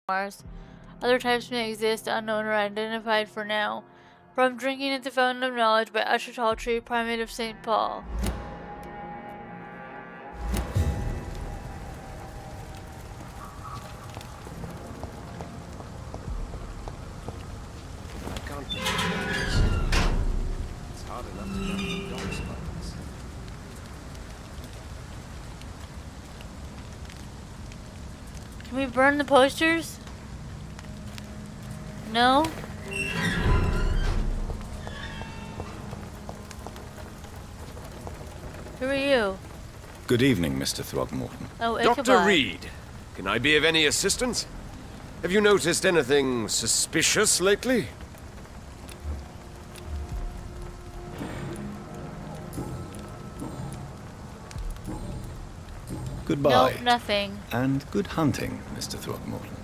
Mars. Other types may exist, unknown or identified for now. From Drinking at the Fountain of Knowledge by Usher Taltree, Primate of St. Paul. I can't picture it's hard enough to get the dogs like this. Can we burn the posters? No? Who are you? Good evening, Mr. Throgmorton. Oh, Dr. Ichabod. Reed, can I be of any assistance? Have you noticed anything suspicious lately? Goodbye. Nope, nothing. And good hunting, Mr. Throgmorton.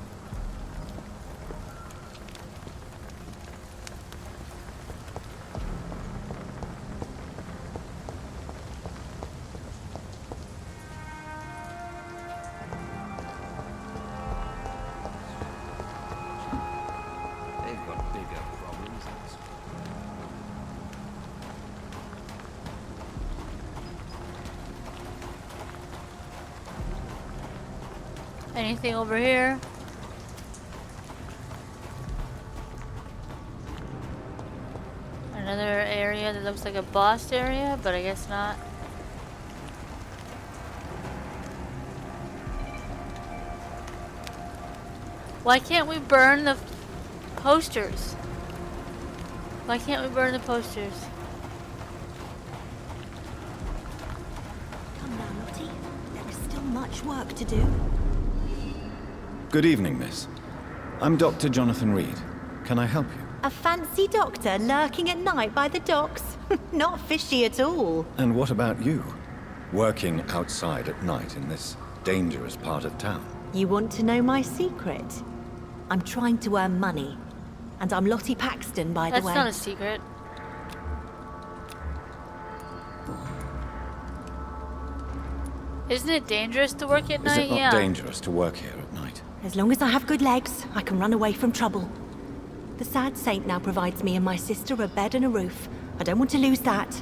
They've got bigger problems. Anything over here? Another area that looks like a boss area, but I guess not. Why can't we burn the posters? Why can't we burn the posters? Come now, Lottie. There is still much work to do. Good evening, miss. I'm Dr. Jonathan Reed. Can I help you? A fancy doctor lurking at night by the docks? Not fishy at all. And what about you? Working outside at night in this dangerous part of town? You want to know my secret? I'm trying to earn money. And I'm Lottie Paxton, by the way. That's not a secret. Isn't it dangerous to work at Is night? it not Yeah. dangerous to work here at night? As long as I have good legs, I can run away from trouble. The sad saint now provides me and my sister a bed and a roof. I don't want to lose that.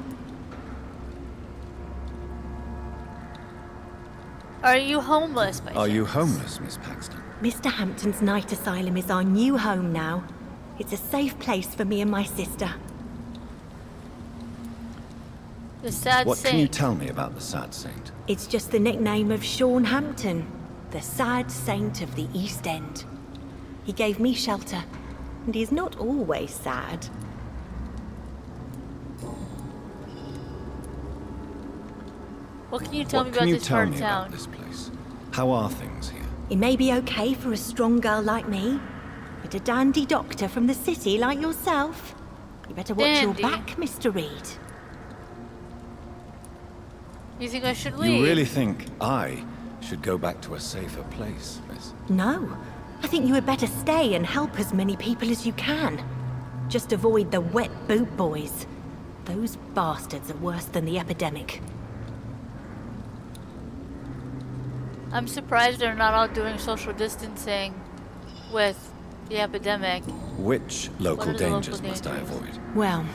Are you homeless by Are you chance? homeless, Miss Paxton? Mr. Hampton's night asylum is our new home now. It's a safe place for me and my sister. The sad What saint. can you tell me about the sad saint? It's just the nickname of Sean Hampton, the sad saint of the East End. He gave me shelter, and he's not always sad. What can you tell me What about can you this tell part me of town? about this place? How are things here? It may be okay for a strong girl like me, but a dandy doctor from the city like yourself, you better watch Dandy? your back, Mr. Reed. You think I should leave? You really think I should go back to a safer place, miss? No, I think you had better stay and help as many people as you can. Just avoid the wet boot boys. Those bastards are worse than the epidemic. I'm surprised they're not all doing social distancing with the epidemic. Which What local are the dangers local must I dangers? avoid? Well,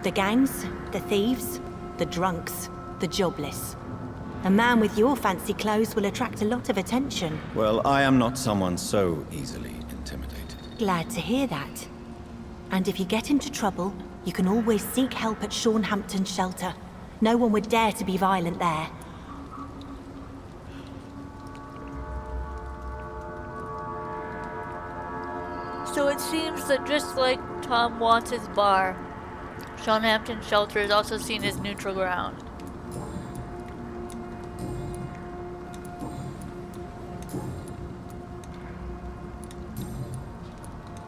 the gangs, the thieves, the drunks, the jobless. A man with your fancy clothes will attract a lot of attention. Well, I am not someone so easily intimidated. Glad to hear that. And if you get into trouble, you can always seek help at Sean Hampton's shelter. No one would dare to be violent there. So it seems that just like Tom Watson's bar, Sean Hampton's shelter is also seen as neutral ground.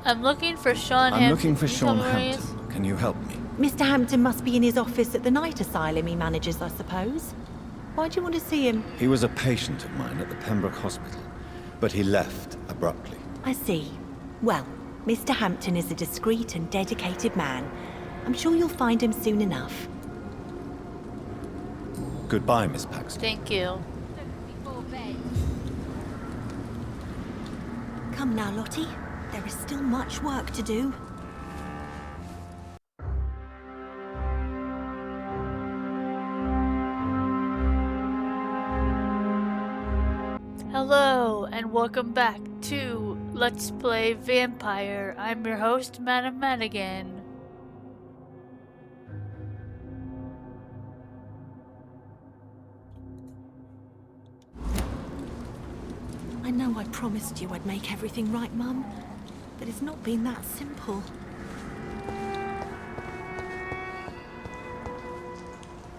I'm looking for Sean Hampton. I'm looking for Can you tell Sean me where he is? Hampton. Can you help me? Mr. Hampton must be in his office at the night asylum he manages, I suppose. Why do you want to see him? He was a patient of mine at the Pembroke Hospital, but he left abruptly. I see. Well, Mr. Hampton is a discreet and dedicated man. I'm sure you'll find him soon enough. Goodbye, Miss Paxton. Thank you. Come now, Lottie. There is still much work to do. Hello, and welcome back to Let's Play Vampyr. I'm your host, Madam Madigan. I know I promised you I'd make everything right, Mum, but it's not been that simple.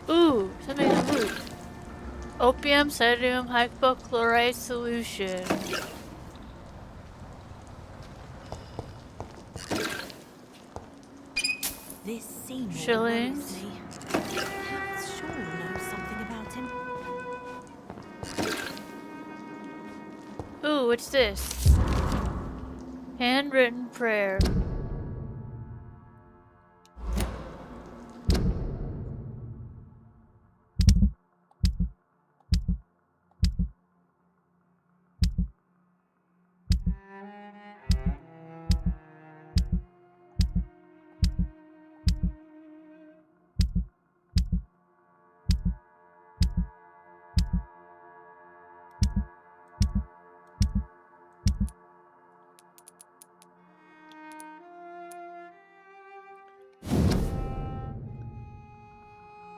Ooh, something to loot. Opium, sodium, hypochlorite solution. This Seymour Shillings. worries me. Perhaps Sean knows something about him. Ooh, what's this? Handwritten prayer.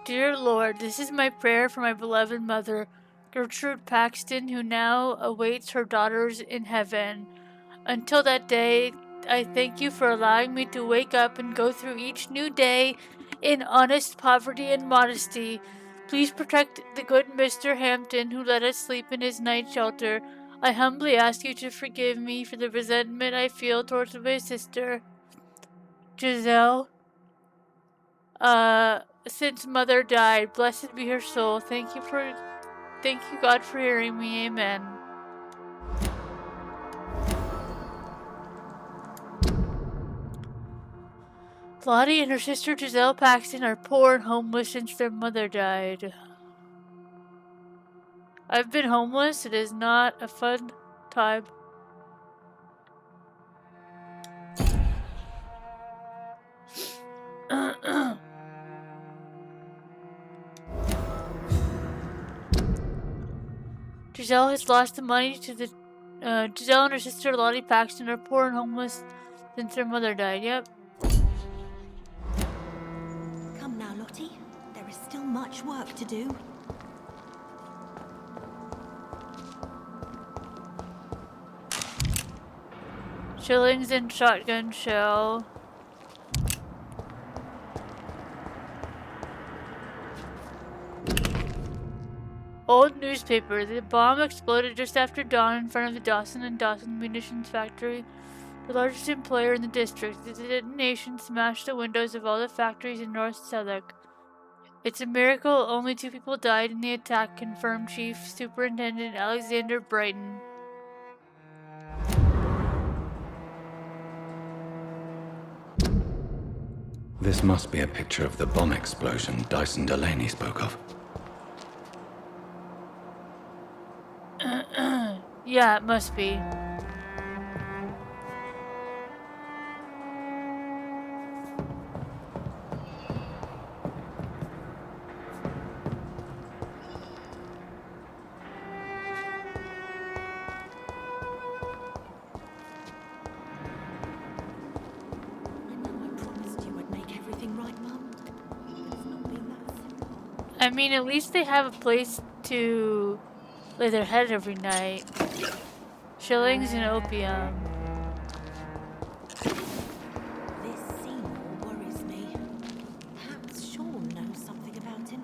Dear Lord, this is my prayer for my beloved mother, Gertrude Paxton, who now awaits her daughters in heaven. Until that day, I thank you for allowing me to wake up and go through each new day in honest poverty and modesty. Please protect the good Mr. Hampton, who let us sleep in his night shelter. I humbly ask you to forgive me for the resentment I feel towards my sister, Giselle. Since mother died, blessed be her soul. Thank you, God, for hearing me. Amen. Lottie and her sister Giselle Paxton are poor and homeless since their mother died. I've been homeless. It is not a fun time. Giselle has lost the money to the... Giselle and her sister Lottie Paxton are poor and homeless since their mother died. Yep. Come now, Lottie. There is still much work to do. Shillings and shotgun shell. Old newspaper. The bomb exploded just after dawn in front of the Dawson & Dawson munitions factory, the largest employer in the district. The detonation smashed the windows of all the factories in North Southwark. It's a miracle only 2 people died in the attack, confirmed Chief Superintendent Alexander Brighton. This must be a picture of the bomb explosion Dyson Delaney spoke of. Yeah, it must be. I mean, at least they have a place to lay their head every night. Shillings and opium. This Seymour worries me. Perhaps Sean knows something about him.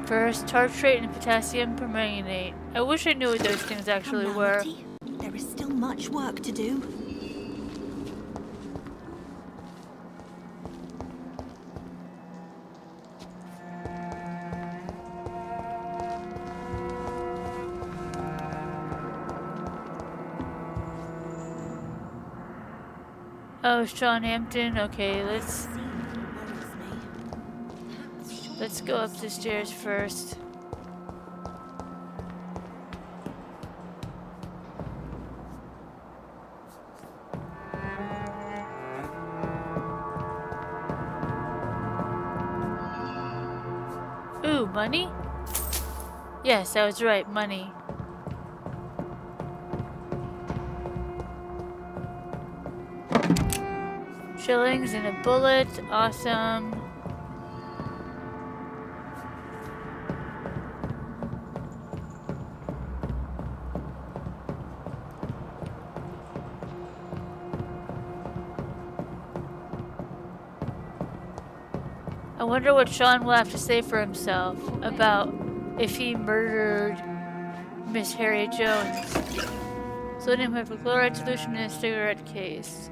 First, tartrate and potassium permanganate. I wish I knew what those things actually Come now, were. Lottie. There is still much work to do. Oh, Sean Hampton. Okay, let's... Seymour worries me. Perhaps Sean Let's go up the stairs first. Ooh, money? Yes, I was right, money. Shillings and a bullet, awesome. I wonder what Sean will have to say for himself about if he murdered Miss Harriet Jones. Sodium hypochlorite solution in a cigarette case.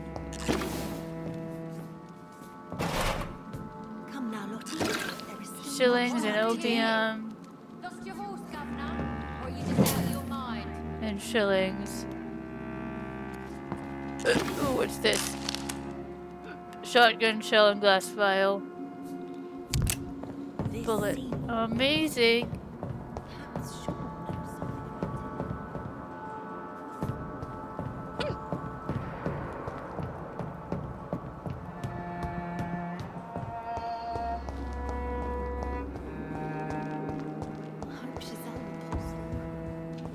Come now, Lottie. There is still Shillings much and work to do. opium. Lost your horse, Governor? Or are you just out of your mind? And shillings. Ooh, what's this? Shotgun shell and glass vial. This Bullet. seems- Amazing. Perhaps Sean knows something. I hope Giselle pulls through.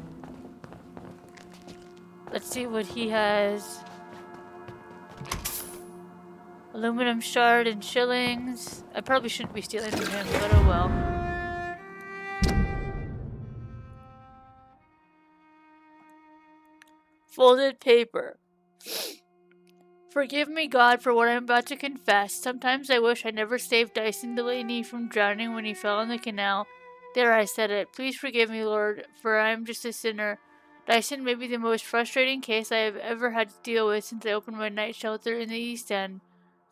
Let's see what he has. Aluminum shard and shillings. I probably shouldn't be stealing from him, but oh well. Folded paper. Forgive me, God, for what I'm about to confess. Sometimes I wish I never saved Dyson Delaney from drowning when he fell in the canal. There, I said it. Please forgive me, Lord, for I am just a sinner. Dyson may be the most frustrating case I have ever had to deal with since I opened my night shelter in the East End.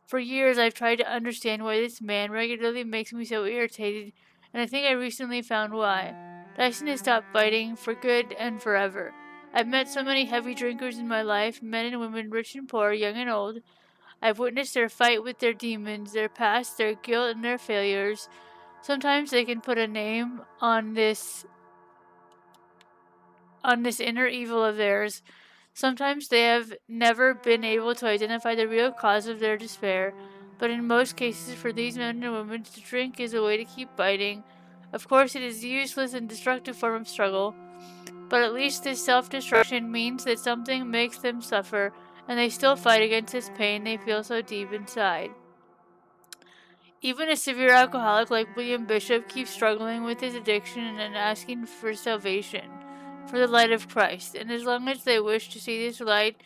For years, I've tried to understand why this man regularly makes me so irritated, and I think I recently found why. Dyson has stopped fighting for good and forever. I've met so many heavy drinkers in my life, men and women, rich and poor, young and old. I've witnessed their fight with their demons, their past, their guilt, and their failures. Sometimes they can put a name on this inner evil of theirs. Sometimes they have never been able to identify the real cause of their despair, but in most cases for these men and women to drink is a way to keep fighting. Of course it is a useless and destructive form of struggle, but at least this self-destruction means that something makes them suffer, and they still fight against this pain they feel so deep inside. Even a severe alcoholic like William Bishop keeps struggling with his addiction and asking for salvation, for the light of Christ, and as long as they wish to see this light,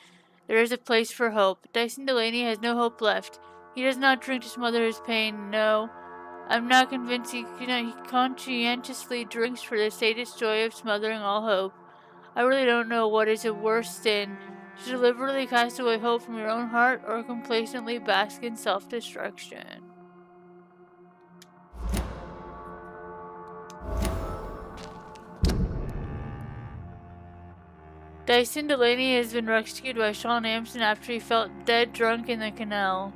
there is a place for hope. Dyson Delaney has no hope left. He does not drink to smother his pain, no. I'm not convinced he conscientiously drinks for the sadist joy of smothering all hope. I really don't know what is a worse sin, to deliberately cast away hope from your own heart or complacently bask in self-destruction. Dyson Delaney has been rescued by Sean Amson after he felt dead drunk in the canal.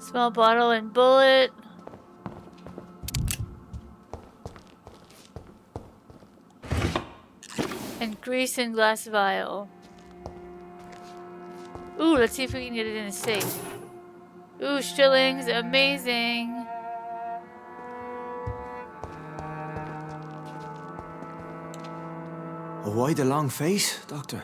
Small bottle and bullet. And grease and glass vial. Ooh, let's see if we can get it in a safe. Ooh, shillings, amazing. Why the long face, Doctor?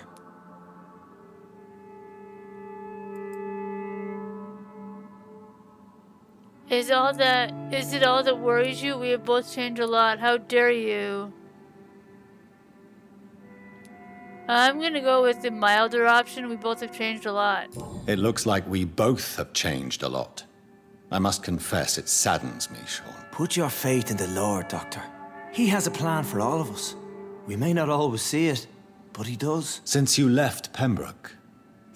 Is it all that worries you? We have both changed a lot. How dare you? I'm gonna go with the milder option. We both have changed a lot. It looks like we both have changed a lot. I must confess, it saddens me, Sean. Put your faith in the Lord, Doctor. He has a plan for all of us. We may not always see it, but he does. Since you left Pembroke,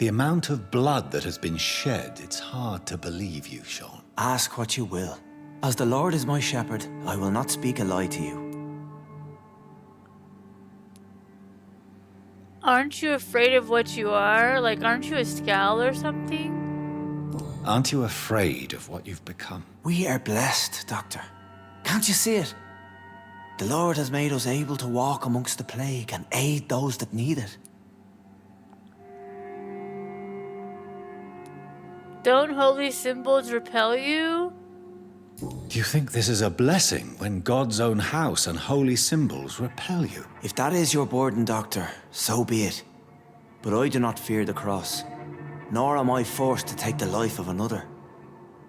The amount of blood that has been shed, it's hard to believe you, Sean. Ask what you will. As the Lord is my shepherd, I will not speak a lie to you. Aren't you afraid of what you are? Like, aren't you a scowl or something? Aren't you afraid of what you've become? We are blessed, Doctor. Can't you see it? The Lord has made us able to walk amongst the plague and aid those that need it. Don't holy symbols repel you? Do you think this is a blessing when God's own house and holy symbols repel you? If that is your burden, Doctor, so be it. But I do not fear the cross, nor am I forced to take the life of another.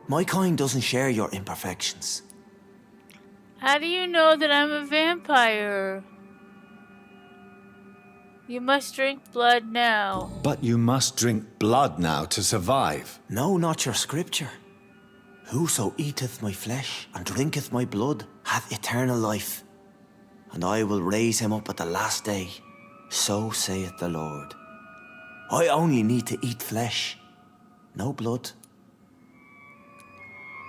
My kind doesn't share your imperfections. How do you know that I'm a vampire? You must drink blood now. But you must drink blood now to survive. No, not your scripture. Whoso eateth my flesh and drinketh my blood hath eternal life, and I will raise him up at the last day. So saith the Lord. I only need to eat flesh, no blood.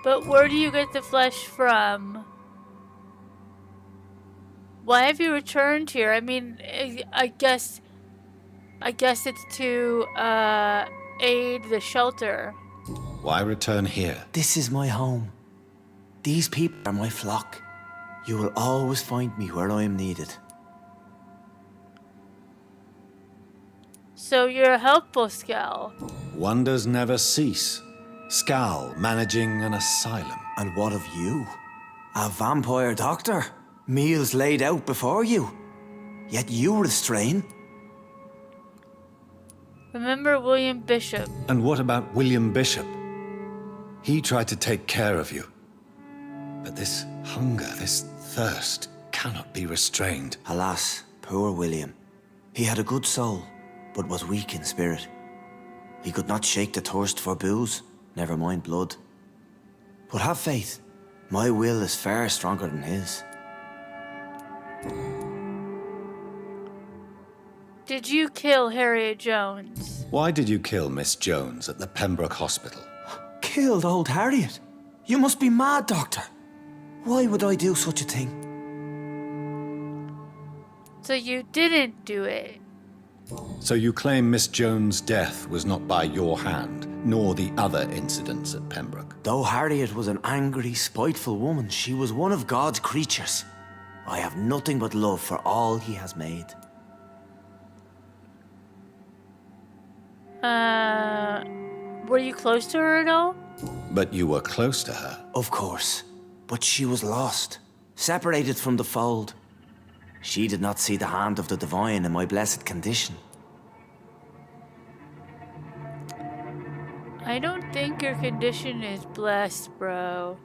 But where do you get the flesh from? Why have you returned here? I mean, I guess it's to aid the shelter. Why return here? This is my home. These people are my flock. You will always find me where I am needed. So you're a helpful scowl. Wonders never cease. Scal managing an asylum. And what of you? A vampire doctor? Meals laid out before you. Yet you restrain. Remember William Bishop. And what about William Bishop? He tried to take care of you. But this hunger, this thirst, cannot be restrained. Alas, poor William. He had a good soul, but was weak in spirit. He could not shake the thirst for booze, never mind blood. But have faith, my will is far stronger than his. Did you kill Harriet Jones? Why did you kill Miss Jones at the Pembroke Hospital? Killed old Harriet? You must be mad, Doctor. Why would I do such a thing? So you didn't do it. So you claim Miss Jones' death was not by your hand, nor the other incidents at Pembroke? Though Harriet was an angry, spiteful woman, she was one of God's creatures. I have nothing but love for all he has made. Were you close to her at all? But you were close to her. Of course. But she was lost, separated from the fold. She did not see the hand of the divine in my blessed condition. I don't think your condition is blessed, bro.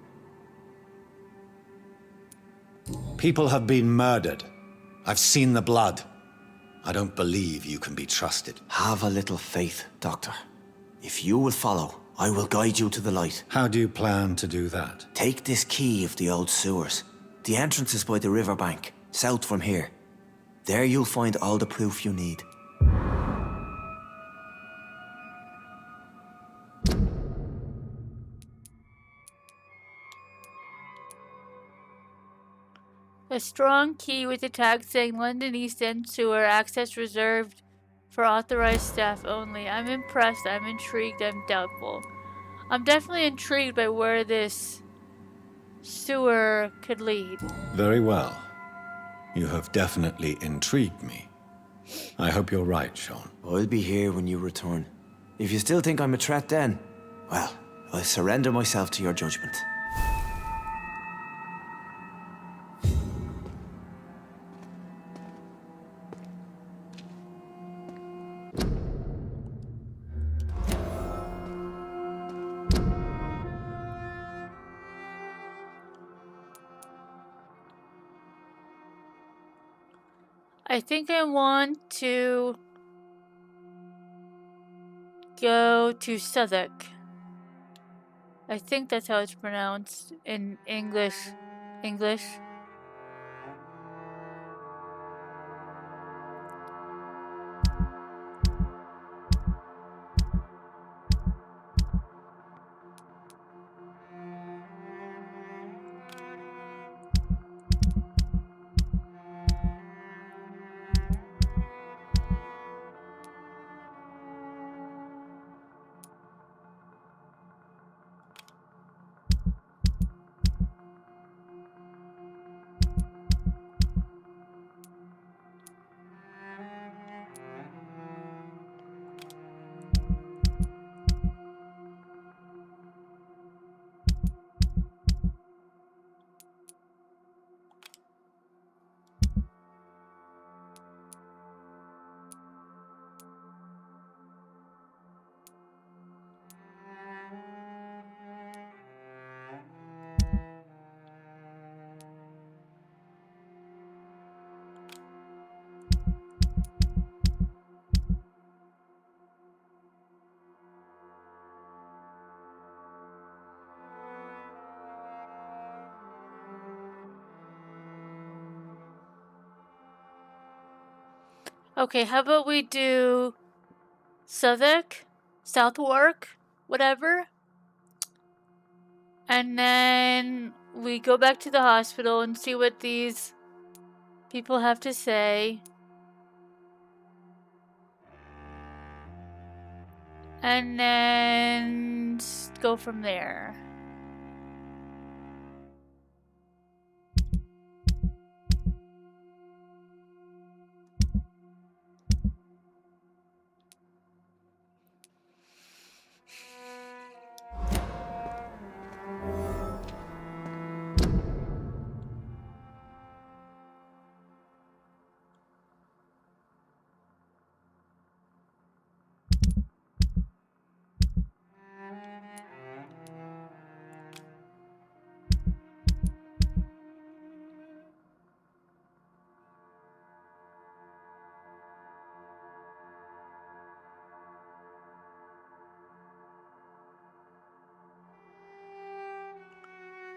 People have been murdered. I've seen the blood. I don't believe you can be trusted. Have a little faith, Doctor. If you will follow, I will guide you to the light. How do you plan to do that? Take this key of the old sewers. The entrance is by the riverbank, south from here. There you'll find all the proof you need. A strong key with a tag saying London East End Sewer, access reserved for authorized staff only. I'm impressed, I'm intrigued, I'm doubtful. I'm definitely intrigued by where this sewer could lead. Very well. You have definitely intrigued me. I hope you're right, Sean. I'll be here when you return. If you still think I'm a threat then, well, I surrender myself to your judgment. I think I want to go to Southwark. I think that's how it's pronounced in English. Okay, how about we do Southwark, whatever. And then we go back to the hospital and see what these people have to say. And then go from there.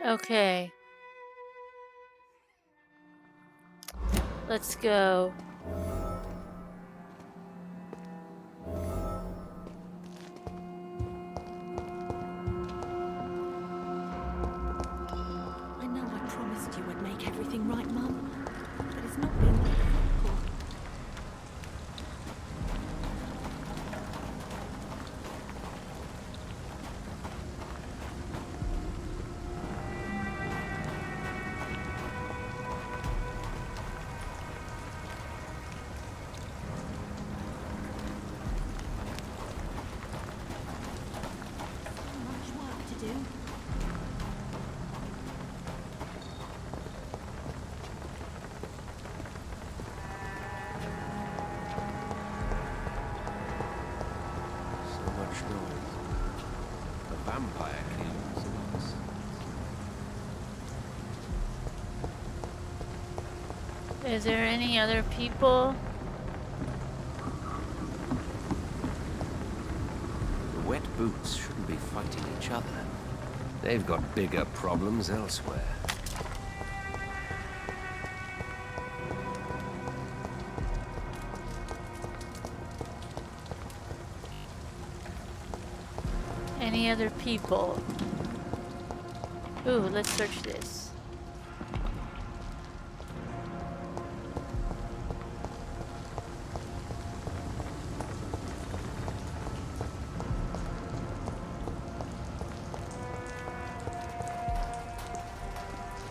Okay. Let's go. I know I promised you would make everything right, Mum. But it's not been that simple. Much work to do. So much noise. A vampire kills us. Is there any other people? The wet boots shouldn't be fighting each other. They've got bigger problems elsewhere. Any other people? Ooh, let's search this.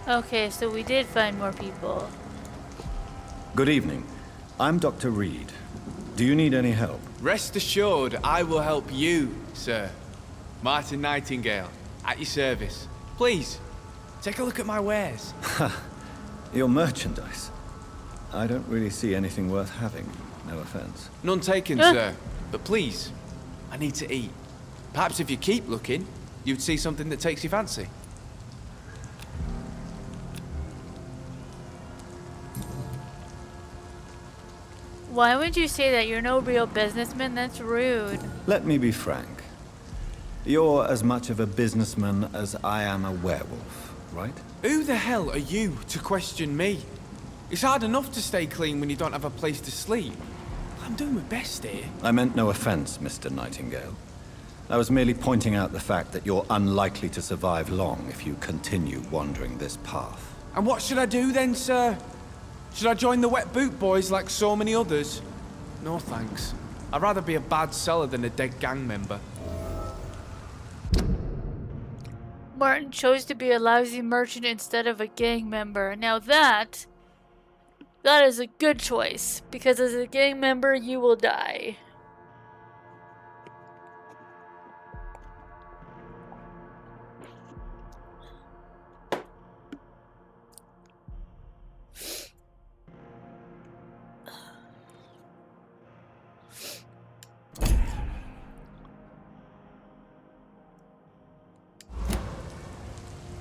Okay, so we did find more people. Good evening. I'm Dr. Reed. Do you need any help? Rest assured, I will help you, sir. Martin Nightingale, at your service. Please, take a look at my wares. Your merchandise. I don't really see anything worth having. No offense. None taken, sir. But please, I need to eat. Perhaps if you keep looking, you'd see something that takes your fancy. Why would you say that? You're no real businessman? That's rude. Let me be frank. You're as much of a businessman as I am a werewolf, right? Who the hell are you to question me? It's hard enough to stay clean when you don't have a place to sleep. I'm doing my best here. I meant no offense, Mr. Nightingale. I was merely pointing out the fact that you're unlikely to survive long if you continue wandering this path. And what should I do then, sir? Should I join the Wet Boot Boys like so many others? No thanks. I'd rather be a bad seller than a dead gang member. Martin chose to be a lousy merchant instead of a gang member. Now that is a good choice, because as a gang member, you will die.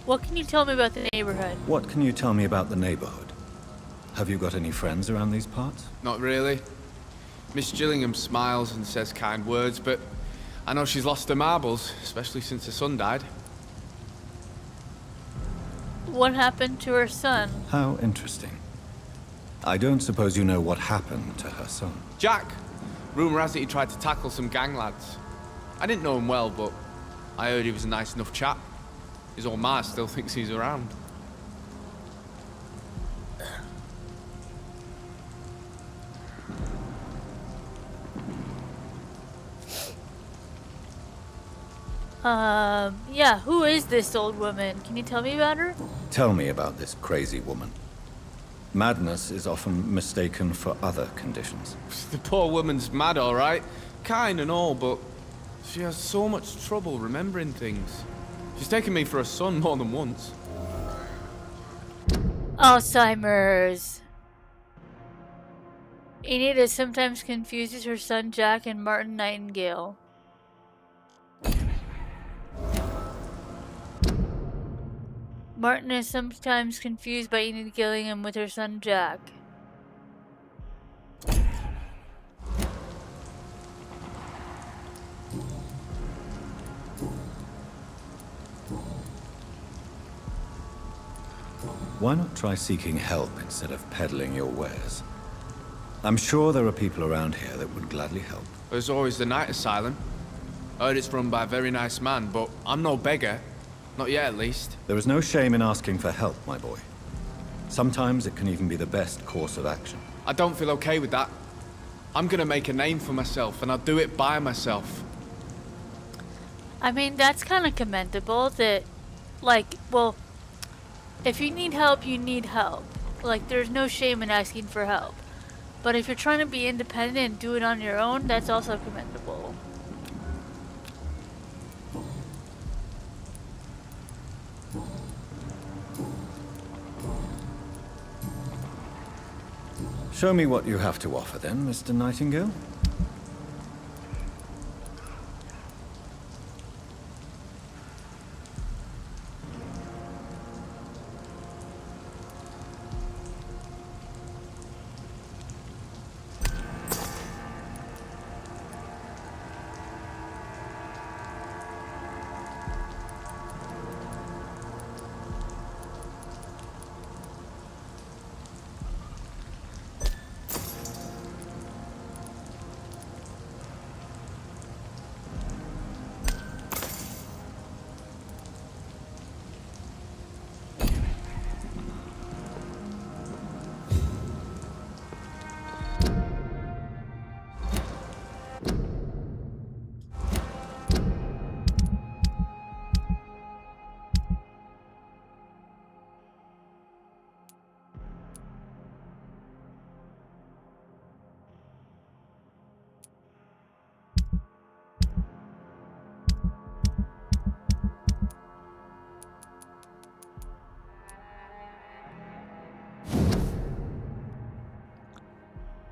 What can you tell me about the neighborhood? What can you tell me about the neighborhood? Have you got any friends around these parts? Not really. Miss Gillingham smiles and says kind words, but I know she's lost her marbles, especially since her son died. What happened to her son? How interesting. I don't suppose you know what happened to her son? Jack! Rumour has it he tried to tackle some gang lads. I didn't know him well, but I heard he was a nice enough chap. His old ma still thinks he's around. Yeah, who is this old woman? Can you tell me about her? Tell me about this crazy woman. Madness is often mistaken for other conditions. The poor woman's mad, all right. Kind and all, but she has so much trouble remembering things. She's taken me for a son more than once. Alzheimer's. Enid sometimes confuses her son Jack and Martin Nightingale. Martin is sometimes confused by Enid Gillingham with her son Jack. Why not try seeking help instead of peddling your wares? I'm sure there are people around here that would gladly help. There's always the night asylum. I heard it's run by a very nice man, but I'm no beggar. Not yet, at least. There is no shame in asking for help, my boy. Sometimes it can even be the best course of action. I don't feel okay with that. I'm gonna make a name for myself, and I'll do it by myself. I mean, that's kind of commendable that, like, well, if you need help, you need help. Like, there's no shame in asking for help. But if you're trying to be independent and do it on your own, that's also commendable. Show me what you have to offer then, Mr. Nightingale.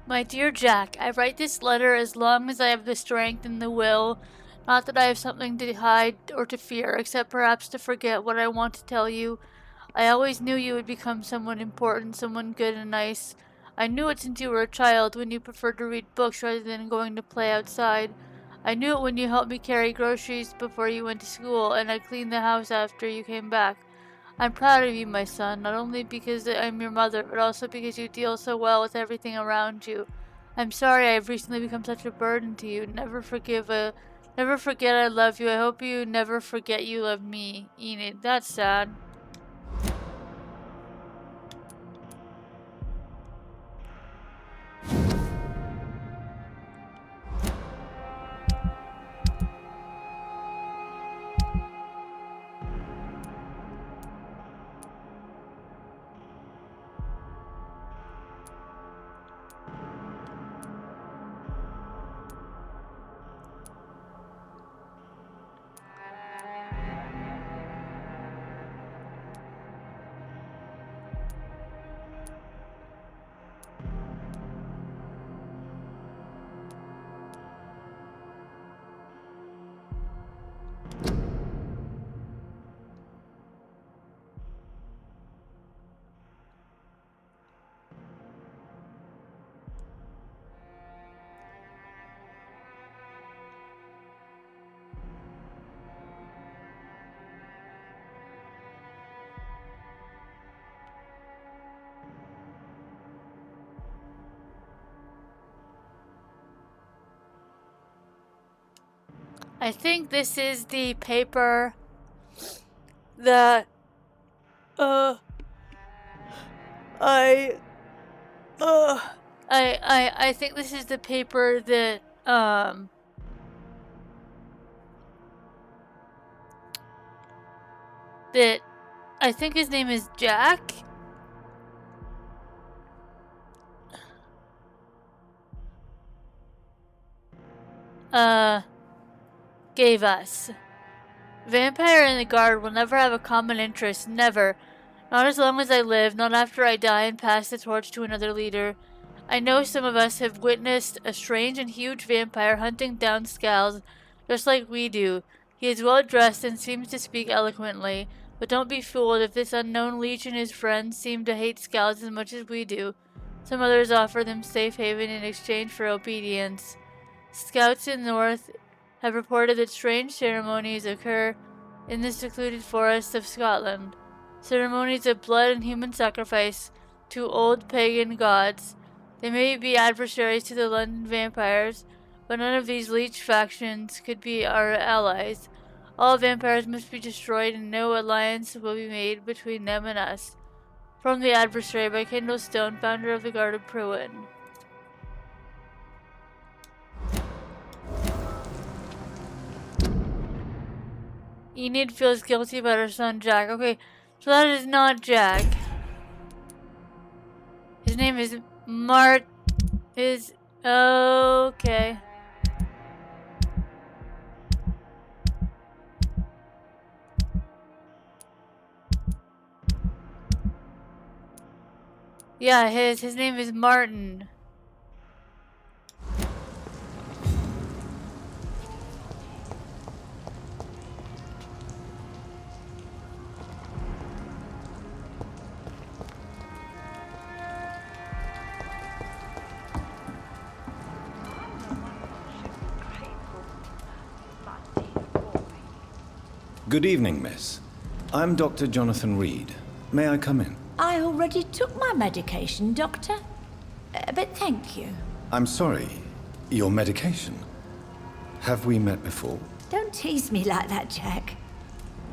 My dear Jack, I write this letter as long as I have the strength and the will, not that I have something to hide or to fear, except perhaps to forget what I want to tell you. I always knew you would become someone important, someone good and nice. I knew it since you were a child, when you preferred to read books rather than going to play outside. I knew it when you helped me carry groceries before you went to school, and I cleaned the house after you came back. I'm proud of you, my son, not only because I'm your mother, but also because you deal so well with everything around you. I'm sorry I've recently become such a burden to you. Never forget I love you. I hope you never forget you love me. Enid, that's sad. I think this is the paper that uh I I think this is the paper that that I think his name is Jack. Gave us. Vampire and the guard will never have a common interest, never. Not as long as I live, not after I die and pass the torch to another leader. I know some of us have witnessed a strange and huge vampire hunting down Scowls, just like we do. He is well dressed and seems to speak eloquently, but don't be fooled if this unknown leech and his friends seem to hate Scowls as much as we do. Some others offer them safe haven in exchange for obedience. Scouts in the north have reported that strange ceremonies occur in the secluded forests of Scotland. Ceremonies of blood and human sacrifice to old pagan gods. They may be adversaries to the London vampires, but none of these leech factions could be our allies. All vampires must be destroyed and no alliance will be made between them and us. From the Adversary by Kendall Stone, founder of the Guard of Pruin. Enid feels guilty about her son Jack. Okay, so that is not Jack. His name is okay. Yeah, his name is Martin. Good evening, miss. I'm Dr. Jonathan Reed. May I come in? I already took my medication, Doctor. But thank you. I'm sorry. Your medication? Have we met before? Don't tease me like that, Jack.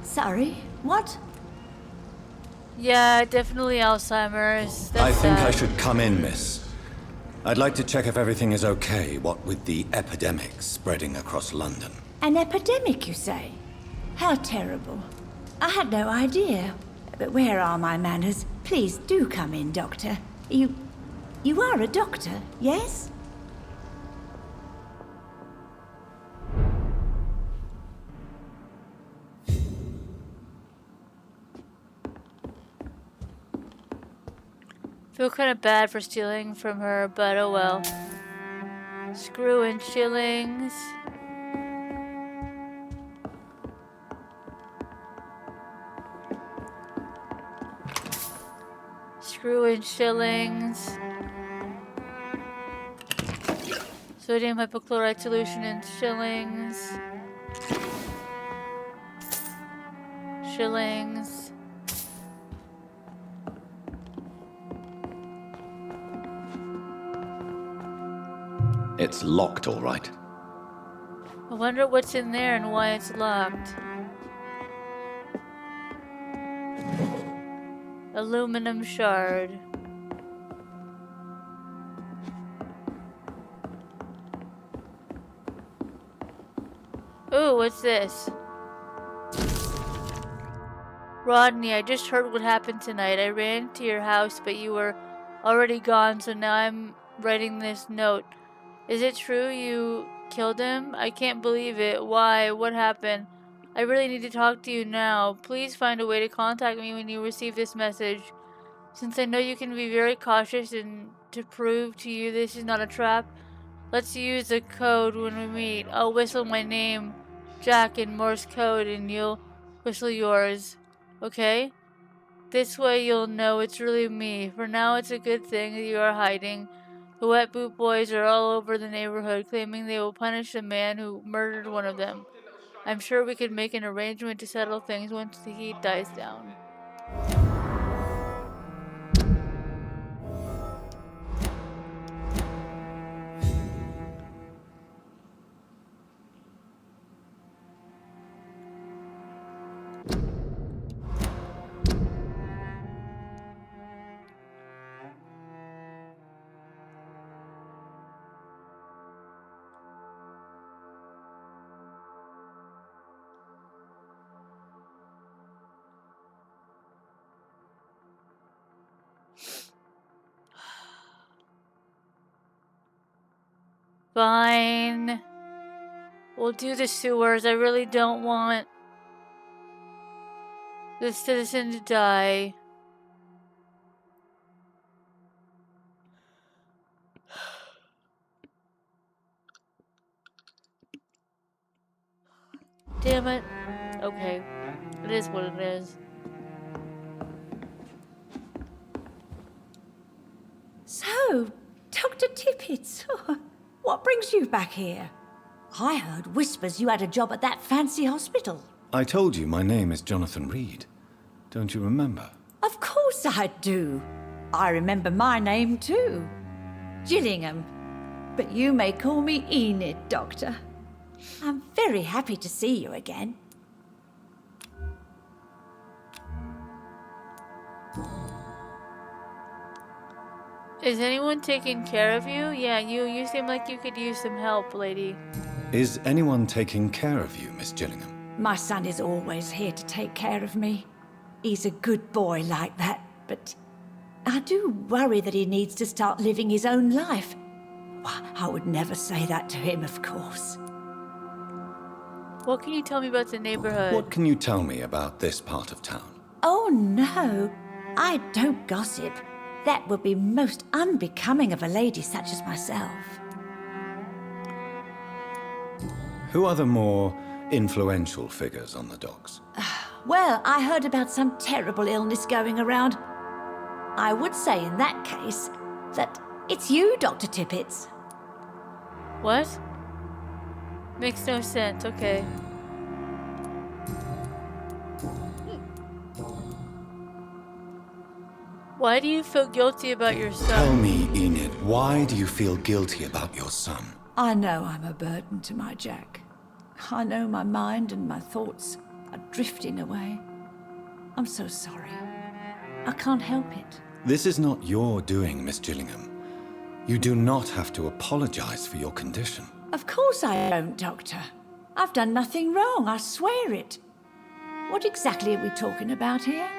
Sorry, what? Yeah, definitely Alzheimer's. That's I think sad. I should come in, miss. I'd like to check if everything is okay, what with the epidemic spreading across London. An epidemic, you say? How terrible. I had no idea. But where are my manners? Please do come in, Doctor. You are a doctor, yes? Feel kind of bad for stealing from her, but oh well. Screw in shillings. Screw in shillings. Sodium hypochlorite solution in shillings. Shillings. It's locked, all right. I wonder what's in there and why it's locked. Aluminum shard. Ooh, what's this? Rodney, I just heard what happened tonight. I ran to your house, but you were already gone, so now I'm writing this note. Is it true you killed him? I can't believe it. Why? What happened? I really need to talk to you now. Please find a way to contact me when you receive this message. Since I know you can be very cautious and to prove to you this is not a trap, let's use the code when we meet. I'll whistle my name, Jack, in Morse code, and you'll whistle yours. Okay? This way you'll know it's really me. For now, it's a good thing that you are hiding. The wet boot boys are all over the neighborhood, claiming they will punish the man who murdered one of them. I'm sure we could make an arrangement to settle things once the heat dies down. Fine. We'll do the sewers. I really don't want this citizen to die. Damn it. Okay. It is what it is. So, Dr. Tippett, what brings you back here? I heard whispers you had a job at that fancy hospital. I told you my name is Jonathan Reed. Don't you remember? Of course I do. I remember my name too. Gillingham. But you may call me Enid, Doctor. I'm very happy to see you again. Is anyone taking care of you? Yeah, you seem like you could use some help, lady. Is anyone taking care of you, Miss Gillingham? My son is always here to take care of me. He's a good boy like that, but I do worry that he needs to start living his own life. I would never say that to him, of course. What can you tell me about the neighborhood? What can you tell me about this part of town? Oh, no. I don't gossip. That would be most unbecoming of a lady such as myself. Who are the more influential figures on the docks? Well, I heard about some terrible illness going around. I would say in that case that it's you, Dr. Tippett. What? Makes no sense. Okay. Why do you feel guilty about your son? Tell me, Enid, why do you feel guilty about your son? I know I'm a burden to my Jack. I know my mind and my thoughts are drifting away. I'm so sorry. I can't help it. This is not your doing, Miss Gillingham. You do not have to apologize for your condition. Of course I don't, Doctor. I've done nothing wrong, I swear it. What exactly are we talking about here?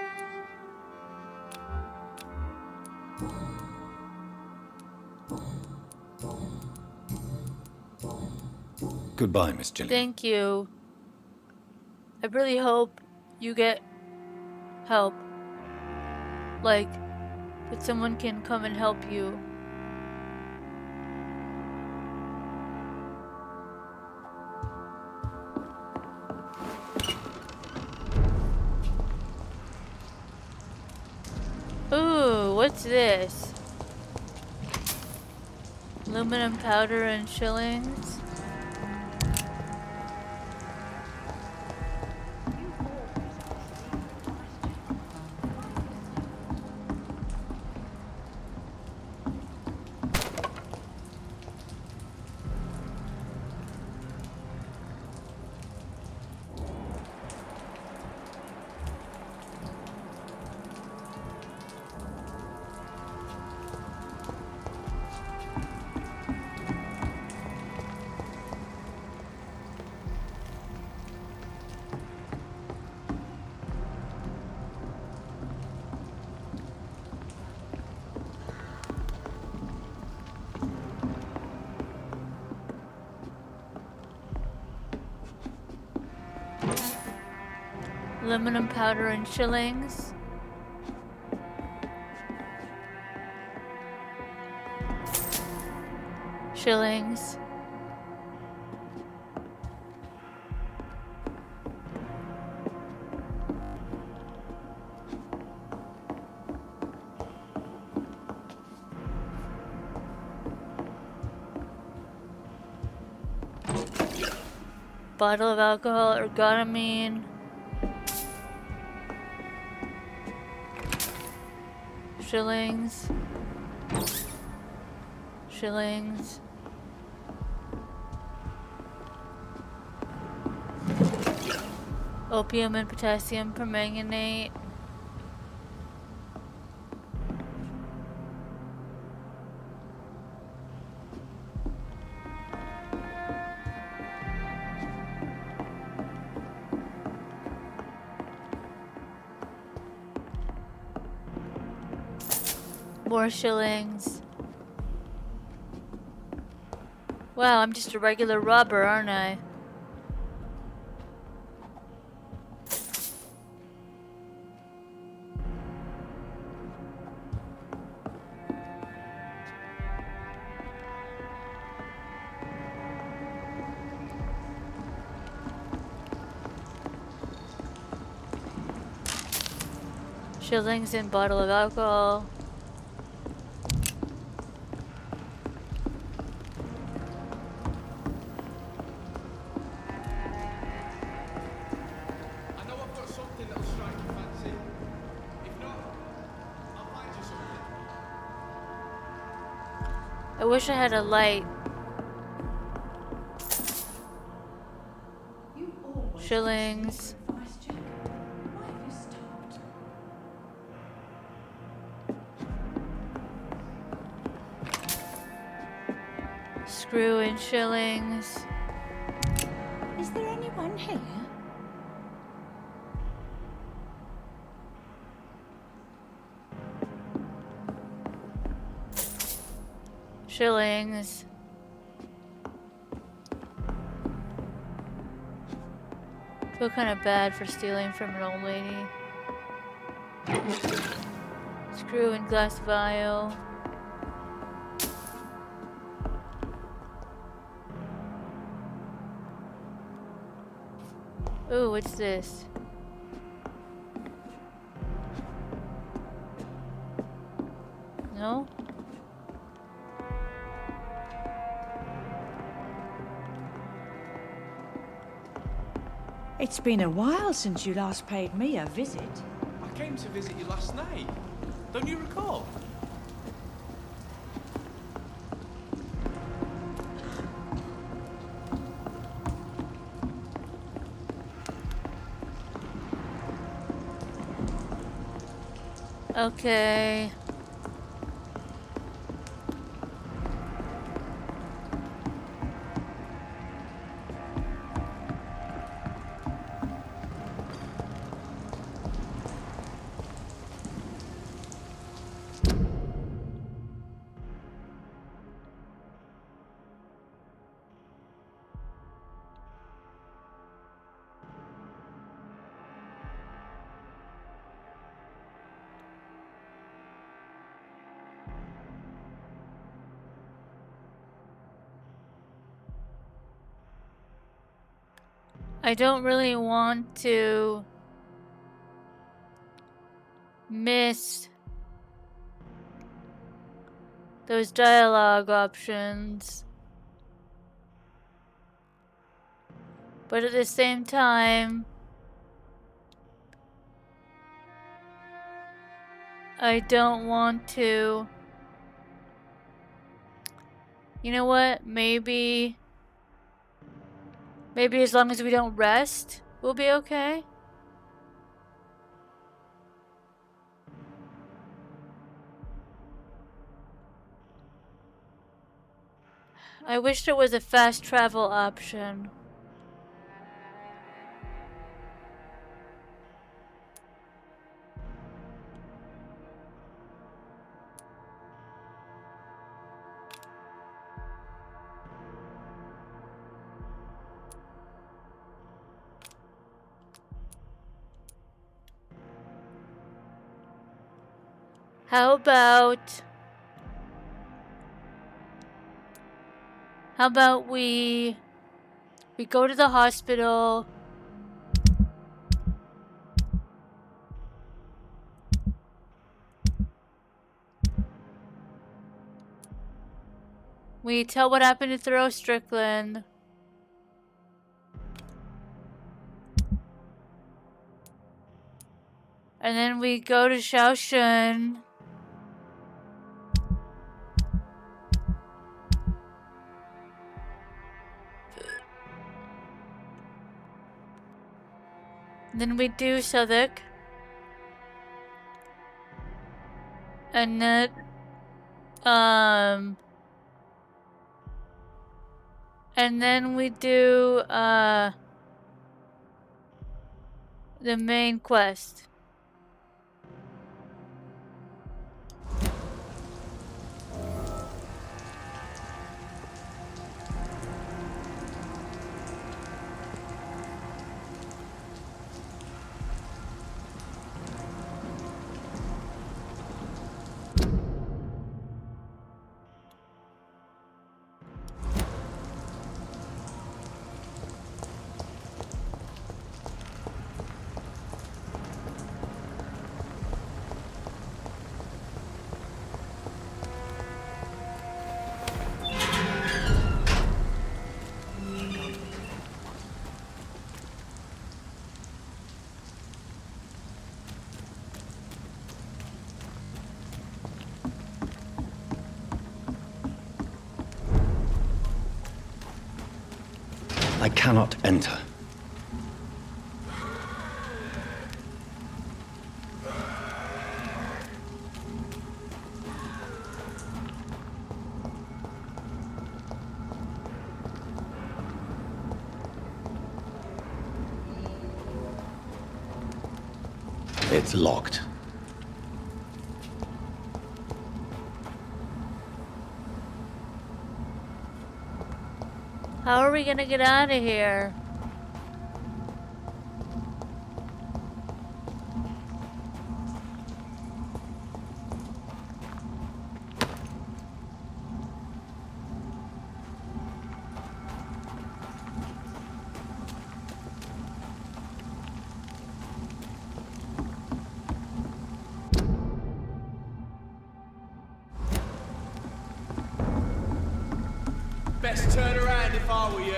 Goodbye, Miss Gillingham. Thank you. I really hope you get help. Like, that someone can come and help you. Ooh, what's this? Aluminum powder and shillings. Aluminum powder and shillings. Shillings. Bottle of alcohol, ergotamine. Shillings. Shillings. Opium and potassium permanganate. More shillings. Wow, I'm just a regular robber, aren't I? Shillings and bottle of alcohol. I know I've got something that'll strike your fancy. If not, I'll find you something. I wish I had a light. Shillings. Screw in shillings. Is there anyone here? Shillings. Feel kind of bad for stealing from an old lady. Screw in glass vial. Ooh, what's this? No? It's been a while since you last paid me a visit. I came to visit you last night. Don't you recall? Okay. I don't really want to miss those dialogue options. But at the same time, I don't want to. You know what? Maybe as long as we don't rest, we'll be okay. I wish there was a fast travel option. How about we go to the hospital. We tell what happened to Thoreau Strickland. And then we go to Shaoxun. Then we do Southwark. And then, and then we do, the main quest. I cannot enter. It's locked. How are we gonna get out of here? Best turn around if I were you.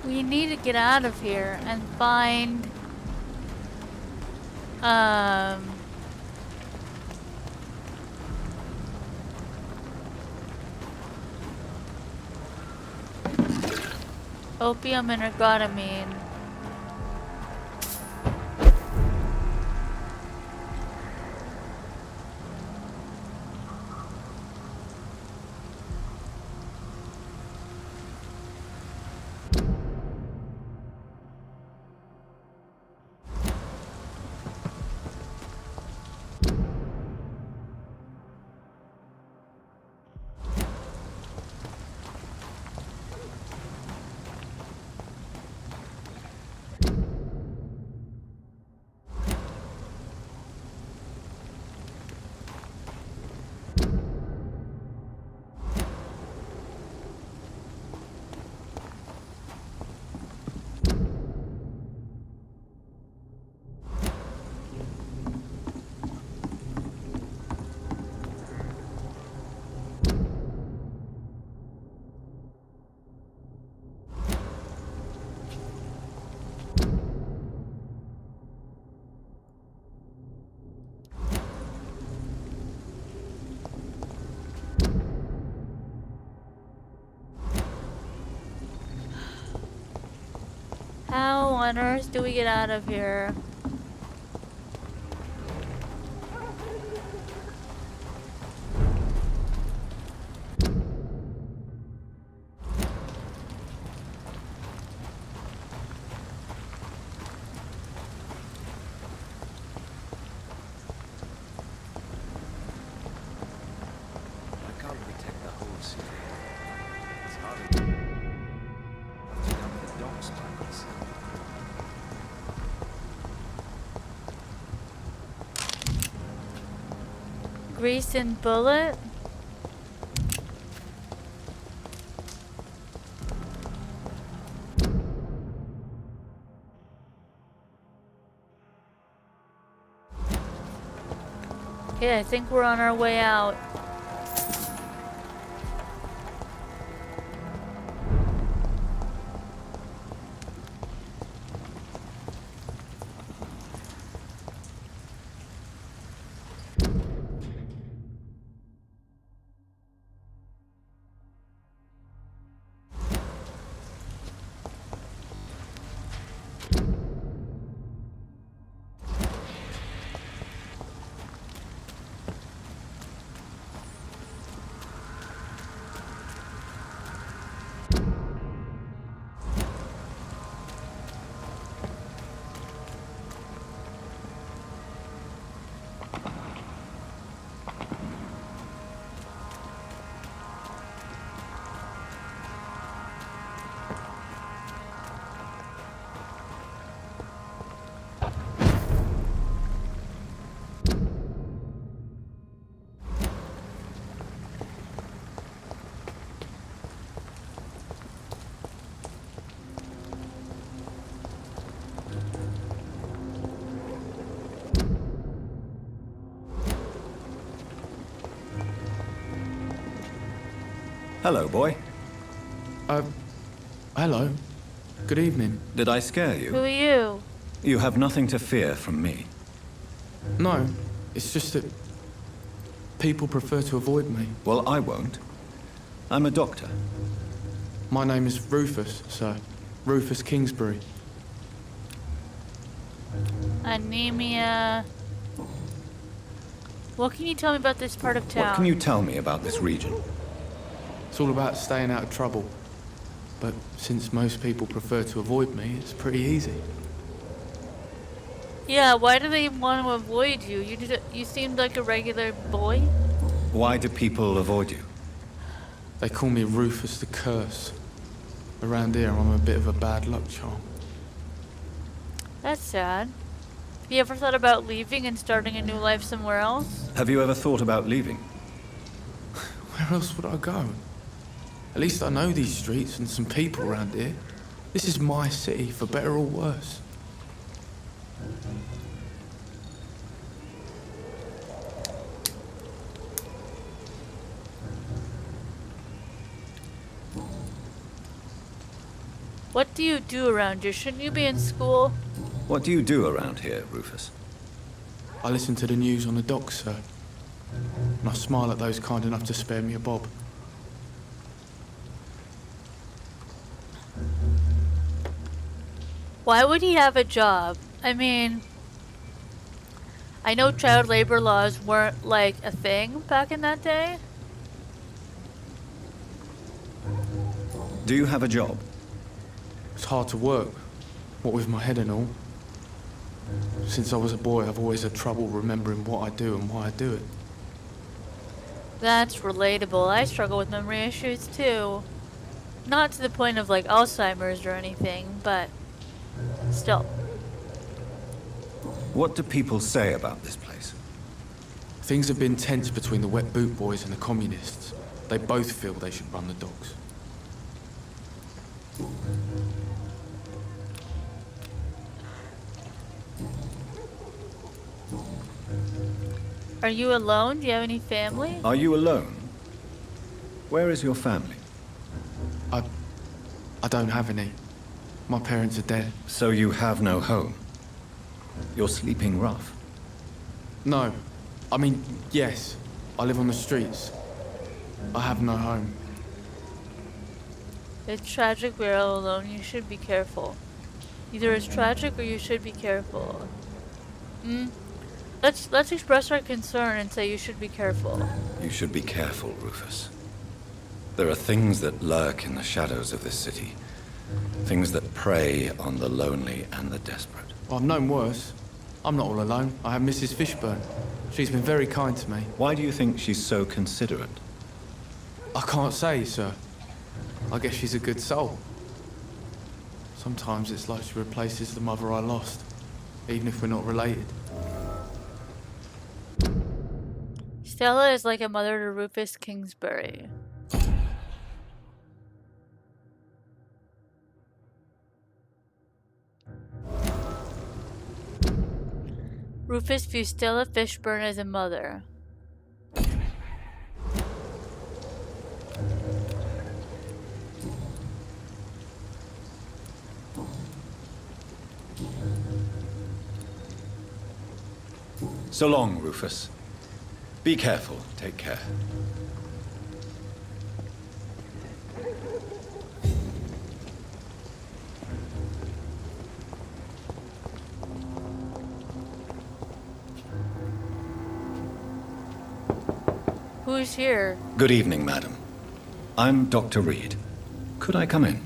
We need to get out of here and find opium and ergotamine. How on earth do we get out of here? I can't protect the whole city. It's hardly touching up the docks by myself. Grease and bullet? Okay, I think we're on our way out. Hello, boy. Hello. Good evening. Did I scare Who you? are you? You have nothing to fear from me. No, it's just that people prefer to avoid me. Well, I won't. I'm a doctor. My name is Rufus, sir. Rufus Kingsbury. Anemia. What can you tell me about this part of town? What can you tell me about this region? It's all about staying out of trouble. But since most people prefer to avoid me, it's pretty easy. Yeah, why do they want to avoid you? You seemed like a regular boy. Why do people avoid you? They call me Rufus the Curse. Around here, I'm a bit of a bad luck charm. That's sad. Have you ever thought about leaving and starting a new life somewhere else? Have you ever thought about leaving? Where else would I go? At least I know these streets and some people around here. This is my city, for better or worse. What do you do around here? Shouldn't you be in school? What do you do around here, Rufus? I listen to the news on the docks, sir. And I smile at those kind enough to spare me a bob. Why would he have a job? I mean, I know child labor laws weren't like a thing back in that day. Do you have a job? It's hard to work, what with my head and all. Since I was a boy, I've always had trouble remembering what I do and why I do it. That's relatable. I struggle with memory issues too. Not to the point of like Alzheimer's or anything, but still. What do people say about this place? Things have been tense between the wet boot boys and the communists. They both feel they should run the docks. Are you alone? Do you have any family? Are you alone? Where is your family? I don't have any. My parents are dead. So you have no home? You're sleeping rough. No. I mean, yes. I live on the streets. I have no home. It's tragic we're all alone. You should be careful. Either it's tragic or you should be careful. Let's express our concern and say you should be careful. You should be careful, Rufus. There are things that lurk in the shadows of this city. Things that prey on the lonely and the desperate. I've known worse. I'm not all alone. I have Mrs. Fishburne. She's been very kind to me. Why do you think she's so considerate? I can't say, sir. I guess she's a good soul. Sometimes it's like she replaces the mother I lost, even if we're not related. Stella is like a mother to Rufus Kingsbury. Rufus views Stella Fishburne as a mother. So long, Rufus. Be careful. Take care. Who's here? Good evening, madam. I'm Dr. Reed. Could I come in?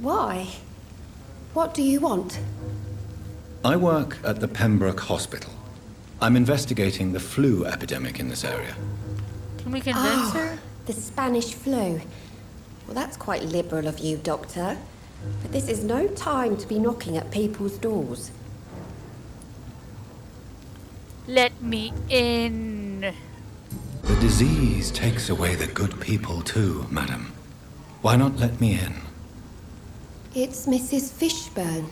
Why? What do you want? I work at the Pembroke Hospital. I'm investigating the flu epidemic in this area. Can we convince her? The Spanish flu. Well, that's quite liberal of you, Doctor. But this is no time to be knocking at people's doors. Let me in. The disease takes away the good people too, madam. Why not let me in? It's Mrs. Fishburne.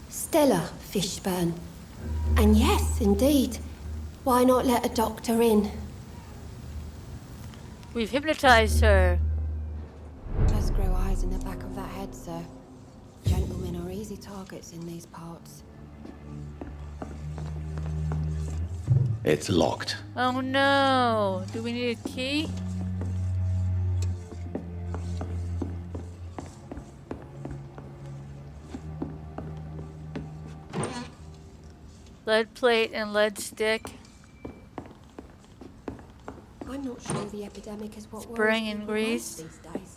Stella Fishburne. And yes, indeed. Why not let a doctor in? We've hypnotized her. Does grow eyes in the back of that head, sir. Gentlemen are easy targets in these parts. It's locked. Oh no. Do we need a key? Lead plate and lead stick. I'm not sure the epidemic is what Spring worries and people grease. most these days.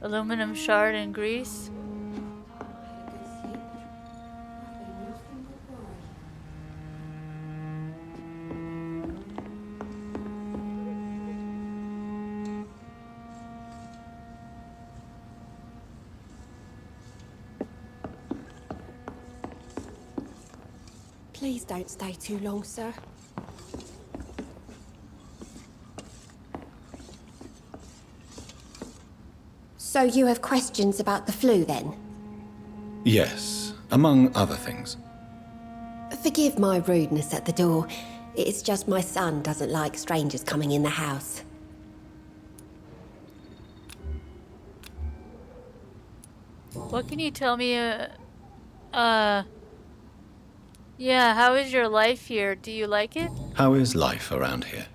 Aluminum shard and grease. Please don't stay too long, sir. So you have questions about the flu, then? Yes, among other things. Forgive my rudeness at the door. It's just my son doesn't like strangers coming in the house. What can you tell me, yeah, how is your life here? Do you like it? How is life around here?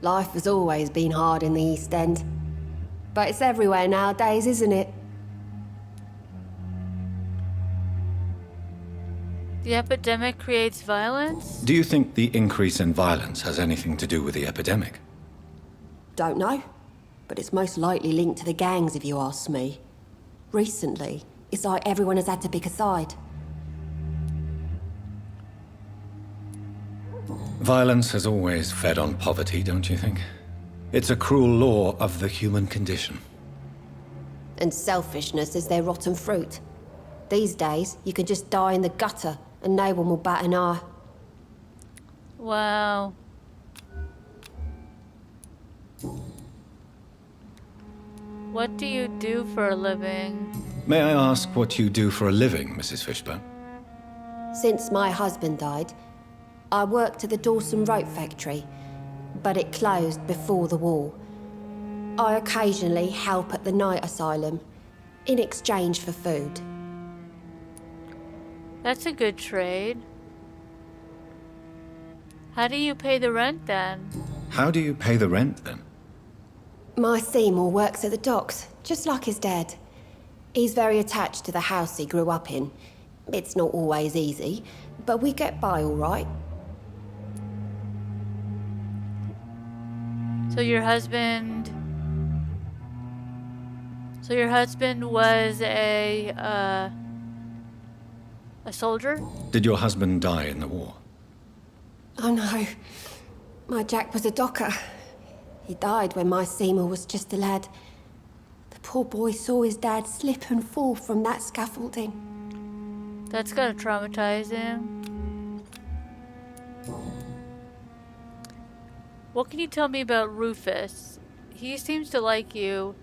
Life has always been hard in the East End. But it's everywhere nowadays, isn't it? The epidemic creates violence? Do you think the increase in violence has anything to do with the epidemic? Don't know. But it's most likely linked to the gangs, if you ask me. Recently, it's like everyone has had to pick a side. Violence has always fed on poverty, don't you think? It's a cruel law of the human condition. And selfishness is their rotten fruit. These days, you can just die in the gutter and no one will bat an eye. Wow. What do you do for a living? May I ask what you do for a living, Mrs. Fishburne? Since my husband died, I worked at the Dawson Rope factory, but it closed before the war. I occasionally help at the night asylum, in exchange for food. That's a good trade. How do you pay the rent then? How do you pay the rent, then? My Seymour works at the docks, just like his dad. He's very attached to the house he grew up in. It's not always easy, but we get by all right. So your husband was a soldier? Did your husband die in the war? Oh no, my Jack was a docker. He died when my Seymour was just a lad. The poor boy saw his dad slip and fall from that scaffolding. That's gotta traumatize him. What can you tell me about Rufus? He seems to like you.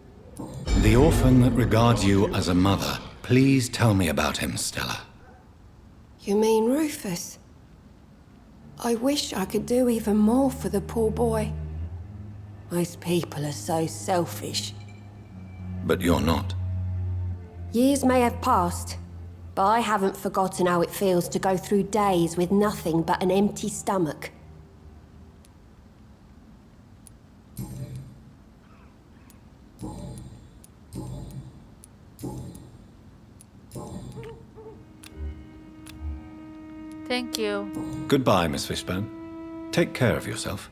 The orphan that regards you as a mother. Please tell me about him, Stella. You mean Rufus? I wish I could do even more for the poor boy. Most people are so selfish. But you're not. Years may have passed, but I haven't forgotten how it feels to go through days with nothing but an empty stomach. Thank you. Goodbye, Miss Fishburne. Take care of yourself.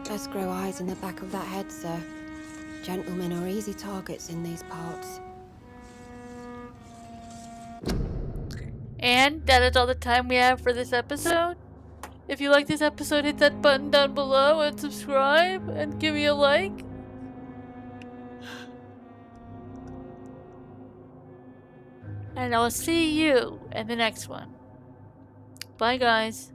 Does grow eyes in the back of that head, sir. Gentlemen are easy targets in these parts. And that is all the time we have for this episode. If you like this episode, hit that button down below and subscribe and give me a like. And I'll see you in the next one. Bye, guys.